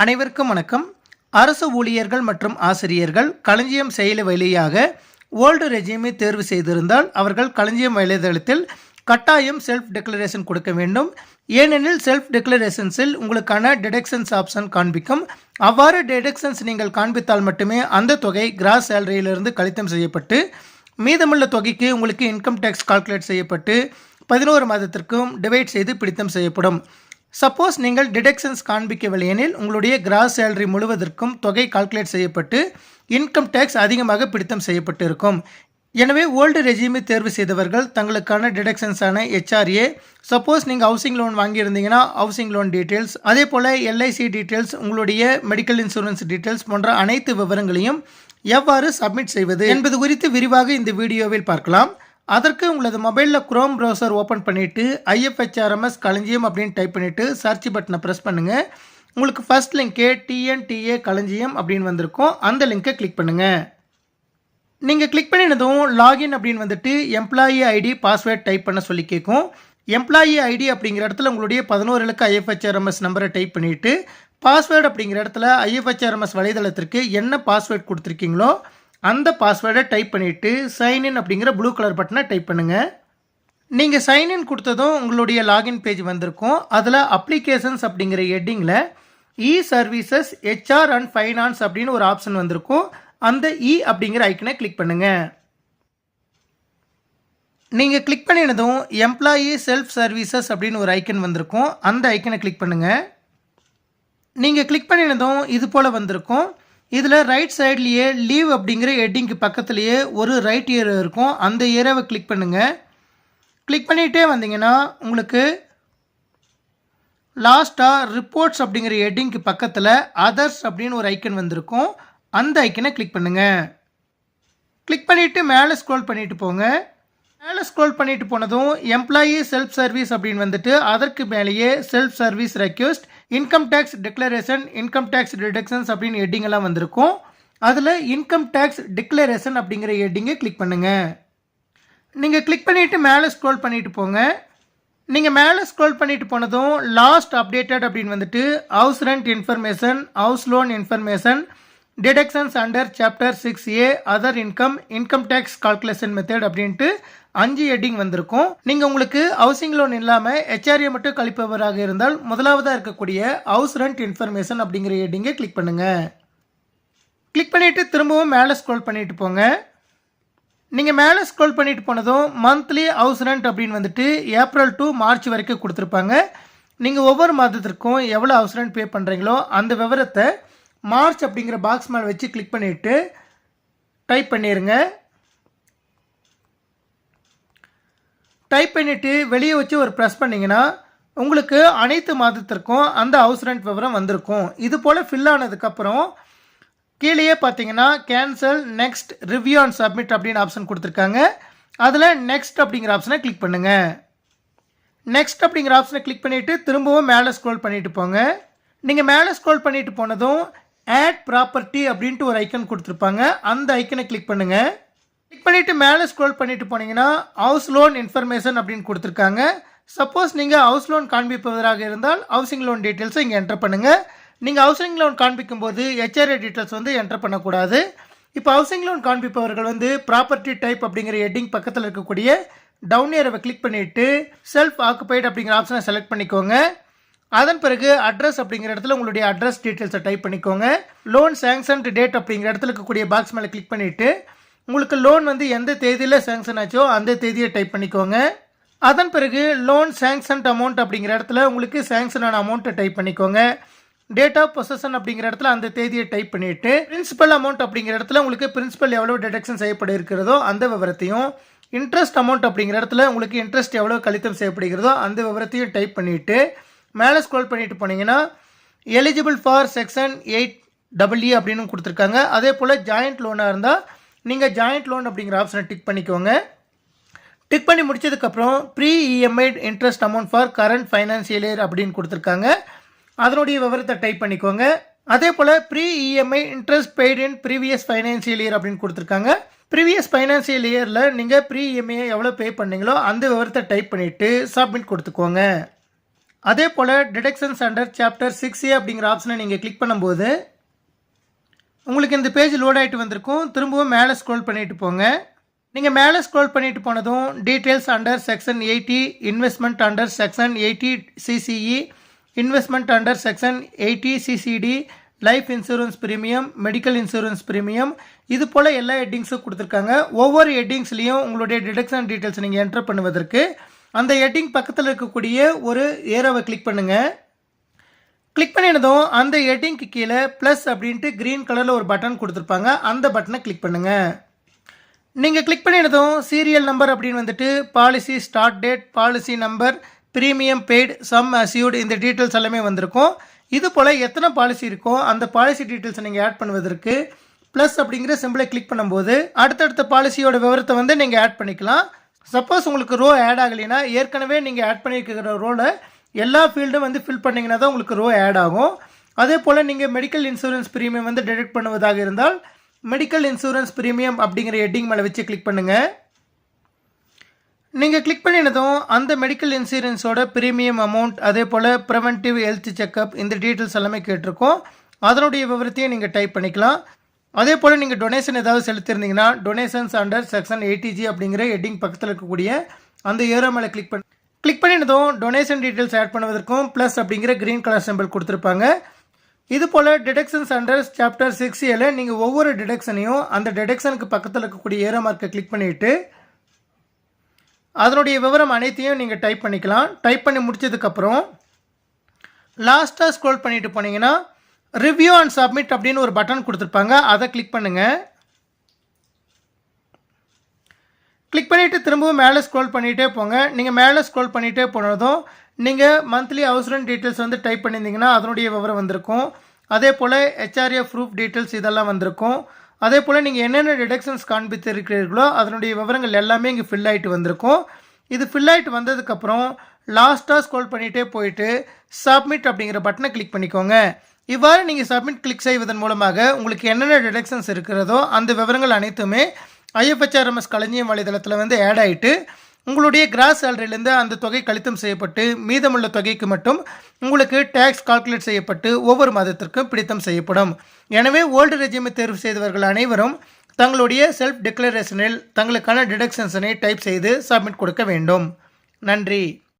அனைவருக்கும் வணக்கம். அரசு ஊழியர்கள் மற்றும் ஆசிரியர்கள் களஞ்சியம் செயலி வழியாக ஓல்டு ரெஜிமை தேர்வு செய்திருந்தால் அவர்கள் களஞ்சியம் வலைதளத்தில் கட்டாயம் செல்ஃப் டிக்ளரேஷன் கொடுக்க வேண்டும். ஏனெனில் செல்ஃப் டிக்ளரேஷன்ஸில் உங்களுக்கான டிடக்ஷன்ஸ் ஆப்ஷன் காண்பிக்கும். அவ்வாறு டிடக்ஷன்ஸ் நீங்கள் காண்பித்தால் மட்டுமே அந்த தொகை கிராஸ் சேலரியிலிருந்து கழித்தம் செய்யப்பட்டு மீதமுள்ள தொகைக்கு உங்களுக்கு இன்கம் டேக்ஸ் கால்குலேட் செய்யப்பட்டு 11 மாதத்திற்கும் டிவைட் செய்து பிடித்தம் செய்யப்படும். சப்போஸ் நீங்கள் டிடக்ஷன்ஸ் காண்பிக்கவில்லை எனில் உங்களுடைய கிராஸ் சேலரி முழுவதற்கும் தொகை கால்குலேட் செய்யப்பட்டு இன்கம் டேக்ஸ் அதிகமாக பிடித்தம் செய்யப்பட்டு இருக்கும். எனவே ஓல்டு ரெஜிமை தேர்வு செய்தவர்கள் தங்களுக்கான டிடக்ஷன்ஸான HRA, சப்போஸ் நீங்கள் ஹவுசிங் லோன் வாங்கியிருந்தீங்கன்னா ஹவுசிங் லோன் டீட்டெயில்ஸ், அதே போல் LIC டீட்டெயில்ஸ், உங்களுடைய மெடிக்கல் இன்சூரன்ஸ் டீட்டெயில்ஸ் போன்ற அனைத்து விவரங்களையும் எவ்வாறு சப்மிட் செய்வது என்பது குறித்து விரிவாக இந்த வீடியோவில் பார்க்கலாம். அதற்கு உங்களது மொபைலில் குரோம் ப்ரௌசர் ஓப்பன் பண்ணிவிட்டு IFHRMS களஞ்சியம் அப்படின்னு டைப் பண்ணிவிட்டு சர்ச் பட்டனை ப்ரெஸ் பண்ணுங்கள். உங்களுக்கு ஃபர்ஸ்ட் லிங்க்கே TNTA களஞ்சியம் அப்படின்னு வந்திருக்கும். அந்த லிங்கை கிளிக் பண்ணுங்கள். நீங்கள் கிளிக் பண்ணினதும் லாகின் அப்படின்னு வந்துட்டு எம்ப்ளாயி ஐடி பாஸ்வேர்ட் டைப் பண்ண சொல்லி கேட்கும். எம்ப்ளாயி ஐடி அப்படிங்கிற இடத்துல உங்களுடைய 11 இலக்க IFHRMS நம்பரை டைப் பண்ணிவிட்டு பாஸ்வேர்டு அப்படிங்கிற இடத்துல IFHRMS வலைதளத்திற்கு என்ன பாஸ்வேர்ட் கொடுத்துருக்கீங்களோ அந்த பாஸ்வேர்டை டைப் பண்ணிவிட்டு சைன்இன் அப்படிங்கிற ப்ளூ கலர் பட்டனை டைப் பண்ணுங்கள். நீங்கள் சைன்இன் கொடுத்ததும் உங்களுடைய லாகின் பேஜ் வந்திருக்கும். அதில் அப்ளிகேஷன்ஸ் அப்படிங்கிற ஹெட்டிங்கில் சர்வீசஸ் HR அண்ட் ஃபைனான்ஸ் அப்படின்னு ஒரு ஆப்ஷன் வந்திருக்கும். அந்த அப்படிங்கிற ஐக்கனை கிளிக் பண்ணுங்கள். நீங்கள் கிளிக் பண்ணினதும் எம்ப்ளாயி செல்ஃப் சர்வீசஸ் அப்படின்னு ஒரு ஐக்கன் வந்திருக்கும். அந்த ஐக்கனை கிளிக் பண்ணுங்கள். நீங்கள் கிளிக் பண்ணினதும் இது போல் வந்திருக்கும். இதில் ரைட் சைட்லேயே லீவ் அப்படிங்கிற ஹெட்டிங்க்கு பக்கத்துலேயே ஒரு ரைட் ஏரியா இருக்கும். அந்த ஏரியாவை கிளிக் பண்ணுங்கள். கிளிக் பண்ணிகிட்டே வந்தீங்கன்னா உங்களுக்கு லாஸ்ட்டாக ரிப்போர்ட்ஸ் அப்படிங்கிற ஹெட்டிங்க்கு பக்கத்தில் அதர்ஸ் அப்படின்னு ஒரு ஐக்கன் வந்திருக்கும். அந்த ஐக்கனை கிளிக் பண்ணுங்கள். கிளிக் பண்ணிவிட்டு மேலே ஸ்க்ரோல் பண்ணிவிட்டு போங்க. மேலே ஸ்க்ரோல் பண்ணிட்டு போனதும் எம்ப்ளாயி செல்ஃப் சர்வீஸ் அப்படின்னு வந்துட்டு அதற்கு மேலேயே self service request, income tax declaration, income tax deductions அப்படின்னு ஹெட்டிங் எல்லாம் வந்திருக்கும். அதில் இன்கம் டேக்ஸ் டிக்ளரேஷன் அப்படிங்கிற ஹெட்டிங்கை கிளிக் பண்ணுங்கள். நீங்கள் கிளிக் பண்ணிவிட்டு மேலே ஸ்க்ரோல் பண்ணிட்டு போங்க. நீங்கள் மேலே ஸ்க்ரோல் பண்ணிட்டு போனதும் லாஸ்ட் அப்டேட்டட் அப்படின்னு வந்துட்டு house rent information, house loan information, deductions under chapter 6A other income, income tax calculation method அப்படின்ட்டு 5 ஹெட்டிங் வந்திருக்கும். நீங்கள் உங்களுக்கு ஹவுசிங் லோன் இல்லாமல் HRA மட்டும் கழிப்பவராக இருந்தால் முதலாவதாக இருக்கக்கூடிய ஹவுஸ் ரெண்ட் இன்ஃபர்மேஷன் அப்படிங்கிற ஹெட்டிங்கை கிளிக் பண்ணுங்கள். கிளிக் பண்ணிவிட்டு திரும்பவும் மேலே ஸ்க்ரோல் பண்ணிட்டு போங்க. நீங்கள் மேலே ஸ்க்ரோல் பண்ணிட்டு போனதும் மந்த்லி ஹவுஸ் ரெண்ட் அப்படின்னு வந்துட்டு ஏப்ரல் டு மார்ச் வரைக்கும் கொடுத்துருப்பாங்க. நீங்கள் ஒவ்வொரு மாதத்திற்கும் எவ்வளோ ஹவுஸ் ரெண்ட் பே பண்ணுறீங்களோ அந்த விவரத்தை மார்ச் அப்படிங்கிற பாக்ஸ் மேலே வச்சு கிளிக் பண்ணிவிட்டு டைப் பண்ணிடுங்க. டைப் பண்ணிவிட்டு வெளியே வச்சு ஒரு ப்ரெஸ் பண்ணிங்கன்னா உங்களுக்கு அனைத்து மாதத்திற்கும் அந்த ஹவுஸ் ரெண்ட் விவரம் வந்திருக்கும். இது போல் ஃபில் ஆனதுக்கப்புறம் கீழேயே பார்த்தீங்கன்னா cancel, next, review and submit அப்படின்னு ஆப்ஷன் கொடுத்துருக்காங்க. அதில் நெக்ஸ்ட் அப்படிங்கிற ஆப்ஷனை கிளிக் பண்ணுங்கள். நெக்ஸ்ட் அப்படிங்கிற ஆப்ஷனை கிளிக் பண்ணிவிட்டு திரும்பவும் மேலே ஸ்க்ரோல் பண்ணிட்டு போங்க. நீங்கள் மேலே ஸ்க்ரோல் பண்ணிட்டு போனதும் ஆட் ப்ராப்பர்ட்டி அப்படின்ட்டு ஒரு ஐக்கன் கொடுத்துருப்பாங்க. அந்த ஐக்கனை கிளிக் பண்ணுங்கள். கிளிக் பண்ணிவிட்டு மேலே ஸ்க்ரோல் பண்ணிட்டு போனீங்கன்னா ஹவுஸ் லோன் இன்ஃபர்மேஷன் அப்படின்னு கொடுத்துருக்காங்க. சப்போஸ் நீங்கள் ஹவுஸ் லோன் காண்பிப்பவராக இருந்தால் ஹவுசிங் லோன் டீட்டெயில்ஸை இங்கே என்டர் பண்ணுங்கள். நீங்கள் ஹவுசிங் லோன் காண்பிக்கும் போது HRA டீட்டெயில்ஸ் வந்து என்டர் பண்ணக்கூடாது. இப்போ ஹவுசிங் லோன் காண்பிப்பவர்கள் வந்து ப்ராப்பர்ட்டி டைப் அப்படிங்கிற ஹெட்டிங் பக்கத்தில் இருக்கக்கூடிய டவுன் ஏரோவை கிளிக் பண்ணிவிட்டு செல்ஃப் ஆக்குபைடு அப்படிங்கிற ஆப்ஷனை செலக்ட் பண்ணிக்கோங்க. அதன் பிறகு அட்ரஸ் அப்படிங்கிற இடத்துல உங்களுடைய அட்ரஸ் டீட்டெயில்ஸை டைப் பண்ணிக்கோங்க. லோன் சேங்ஷன் டேட் அப்படிங்கிற இடத்துல இருக்கக்கூடிய பாக்ஸ் மேலே கிளிக் பண்ணிவிட்டு உங்களுக்கு லோன் வந்து எந்த தேதியில் சேங்ஷன் ஆச்சோ அந்த தேதியை டைப் பண்ணிக்கோங்க. அதன் பிறகு லோன் சேங்ஷன் அமௌண்ட் அப்படிங்கிற இடத்துல உங்களுக்கு சேங்ஷன் ஆன அமௌண்ட்டை டைப் பண்ணிக்கோங்க. டேட் ஆஃப் பொசஷன் அப்படிங்கிற இடத்துல அந்த தேதியை டைப் பண்ணிவிட்டு பிரின்சிபல் அமௌண்ட் அப்படிங்கிற இடத்துல உங்களுக்கு பிரின்சிபல் எவ்வளோ டிடக்ஷன் செய்யப்பட இருக்கிறதோ அந்த விவரத்தையும், இன்ட்ரெஸ்ட் அமௌண்ட் அப்படிங்கிற இடத்துல உங்களுக்கு இன்ட்ரெஸ்ட் எவ்வளோ கழித்தம் செய்யப்படுகிறதோ அந்த விவரத்தையும் டைப் பண்ணிவிட்டு மேலே ஸ்க்ரோல் பண்ணிட்டு போனீங்கன்னா எலிஜிபிள் ஃபார் செக்ஷன் 8EE அப்படின்னு கொடுத்துருக்காங்க. அதே போல் ஜாயிண்ட் லோனாக இருந்தால் நீங்கள் ஜாயிண்ட் லோன் அப்படிங்கிற ஆப்ஷனை டிக் பண்ணிக்கோங்க. டிக் பண்ணி முடிச்சதுக்கப்புறம் pre EMI interest amount for current financial year அப்படின்னு கொடுத்துருக்காங்க. அதனுடைய விவரத்தை டைப் பண்ணிக்கோங்க. அதே போல் pre EMI interest paid in previous financial year அப்படின்னு கொடுத்துருக்காங்க. ப்ரீவியஸ் ஃபைனான்சியல் இயரில் நீங்கள் ப்ரீ EMI எவ்வளோ பே பண்ணீங்களோ அந்த விவரத்தை டைப் பண்ணிவிட்டு சப்மிட் கொடுத்துக்கோங்க. அதே போல் டிடக்ஷன்ஸ் அண்டர் சாப்டர் 6A அப்படிங்கிற ஆப்ஷனை நீங்கள் கிளிக் பண்ணும்போது உங்களுக்கு இந்த பேஜ் லோட் ஆகிட்டு வந்திருக்கும். திரும்பவும் மேலே ஸ்க்ரோல் பண்ணிட்டு போங்க. நீங்கள் மேலே ஸ்க்ரோல் பண்ணிட்டு போனதும் details under section 80, investment under section 80 CCE, investment under section 80 CCD, life insurance premium, medical insurance premium, இது போல் எல்லா ஹெட்டிங்ஸும் கொடுத்துருக்காங்க. ஒவ்வொரு ஹெட்டிங்ஸ்லேயும் உங்களுடைய டிடக்ஷன் டீட்டெயில்ஸ் நீங்கள் என்டர் பண்ணுவதற்கு அந்த ஹெட்டிங் பக்கத்தில் இருக்கக்கூடிய ஒரு ஏரோவை கிளிக் பண்ணுங்கள். கிளிக் பண்ணினதும் அந்த ஹெட்டிங்க்கு கீழே ப்ளஸ் அப்படின்ட்டு க்ரீன் கலரில் ஒரு பட்டன் கொடுத்துருப்பாங்க. அந்த பட்டனை கிளிக் பண்ணுங்கள். நீங்கள் கிளிக் பண்ணினதும் சீரியல் நம்பர் அப்படின்னு வந்துட்டு policy start date, policy number, premium paid, sum assured, இந்த டீட்டெயில்ஸ் எல்லாமே வந்திருக்கும். இது போல் எத்தனை பாலிசி இருக்கோ அந்த பாலிசி டீட்டெயில்ஸை நீங்கள் ஆட் பண்ணுவதற்கு ப்ளஸ் அப்படிங்கிற சிம்பிளை கிளிக் பண்ணும்போது அடுத்தடுத்த பாலிசியோட விவரத்தை வந்து நீங்கள் ஆட் பண்ணிக்கலாம். சப்போஸ் உங்களுக்கு ரோ ஆட் ஆகலைன்னா ஏற்கனவே நீங்கள் ஆட் பண்ணியிருக்கிற ரோவில் எல்லா ஃபீல்டும் வந்து ஃபில் பண்ணிங்கன்னா தான் உங்களுக்கு ரோ ஆட் ஆகும். அதே போல் நீங்கள் மெடிக்கல் இன்சூரன்ஸ் ப்ரீமியம் வந்து டிடெக்ட் பண்ணுவதாக இருந்தால் மெடிக்கல் இன்சூரன்ஸ் ப்ரீமியம் அப்படிங்கிற ஹெட்டிங் மேலே வச்சு கிளிக் பண்ணுங்கள். நீங்கள் கிளிக் பண்ணினதும் அந்த மெடிக்கல் இன்சூரன்ஸோட ப்ரீமியம் அமௌண்ட், அதே போல் ப்ரிவென்டிவ் ஹெல்த் செக்கப், இந்த டீட்டெயில்ஸ் எல்லாமே கேட்டிருக்கோம். அதனுடைய விவரத்தையும் நீங்கள் டைப் பண்ணிக்கலாம். அதே போல் நீங்கள் டொனேஷன் ஏதாவது செலுத்திருந்தீங்கன்னா டொனேஷன்ஸ் அண்டர் செக்ஷன் 80G அப்படிங்கிற ஹெட்டிங் பக்கத்தில் இருக்கக்கூடிய அந்த ஏரோ மேலே கிளிக் பண்ணினதும் டொனேஷன் டீட்டெயில்ஸ் ஆட் பண்ணுவதற்கும் ப்ளஸ் அப்படிங்கிற க்ரீன் கலர் சிம்பிள் கொடுத்துருப்பாங்க. இது போல் டிடக்ஷன்ஸ் அண்டர் சாப்டர் 6Aல நீங்கள் ஒவ்வொரு டிடக்ஷனையும் அந்த டிடக்ஷனுக்கு பக்கத்தில் இருக்கக்கூடிய ஏரோ மார்க்கை கிளிக் பண்ணிவிட்டு அதனுடைய விவரம் அனைத்தையும் நீங்கள் டைப் பண்ணிக்கலாம். டைப் பண்ணி முடிச்சதுக்கப்புறம் லாஸ்ட்டாக ஸ்க்ரோல் பண்ணிட்டு போனீங்கன்னா ரிவ்யூ அண்ட் சப்மிட் அப்படின்னு ஒரு பட்டன் கொடுத்துருப்பாங்க. அதை கிளிக் பண்ணுங்கள். கிளிக் பண்ணிவிட்டு திரும்பவும் மேலே ஸ்க்ரோல் பண்ணிகிட்டே போங்க. நீங்கள் மேலே ஸ்க்ரோல் பண்ணிகிட்டே போனதும் நீங்கள் மந்த்லி ஹவுஸ் ரெண்ட் டீட்டெயில்ஸ் வந்து டைப் பண்ணியிருந்தீங்கன்னா அதனுடைய விவரம் வந்திருக்கும். அதே போல் HRA ப்ரூஃப் டீட்டெயில்ஸ் இதெல்லாம் வந்திருக்கும். அதே போல் நீங்கள் என்னென்ன டிடக்ஷன்ஸ் காண்பித்திருக்கிறீர்களோ அதனுடைய விவரங்கள் எல்லாமே இங்கே ஃபில் ஆகிட்டு வந்திருக்கும். இது ஃபில் ஆகிட்டு வந்ததுக்கப்புறம் லாஸ்ட்டாக ஸ்க்ரோல் பண்ணிகிட்டே போயிட்டு சப்மிட் அப்படிங்கிற பட்டனை கிளிக் பண்ணிக்கோங்க. இவ்வாறு நீங்கள் சப்மிட் கிளிக் செய்வதன் மூலமாக உங்களுக்கு என்னென்ன டிடக்ஷன்ஸ் இருக்கிறதோ அந்த விவரங்கள் அனைத்துமே IFHRMS களஞ்சியம் வலைதளத்தில் வந்து ஆட் ஆகிட்டு உங்களுடைய கிராஸ் சேலரியிலேருந்து அந்த தொகை கழித்தம் செய்யப்பட்டு மீதமுள்ள தொகைக்கு மட்டும் உங்களுக்கு டேக்ஸ் கால்குலேட் செய்யப்பட்டு ஒவ்வொரு மாதத்திற்கும் பிடித்தம் செய்யப்படும். எனவே ஓல்டு ரெஜிமை தேர்வு செய்தவர்கள் அனைவரும் தங்களுடைய செல்ஃப் டிக்ளரேஷனில் தங்களுக்கான டிடக்ஷன்ஸனை டைப் செய்து சப்மிட் கொடுக்க வேண்டும். நன்றி.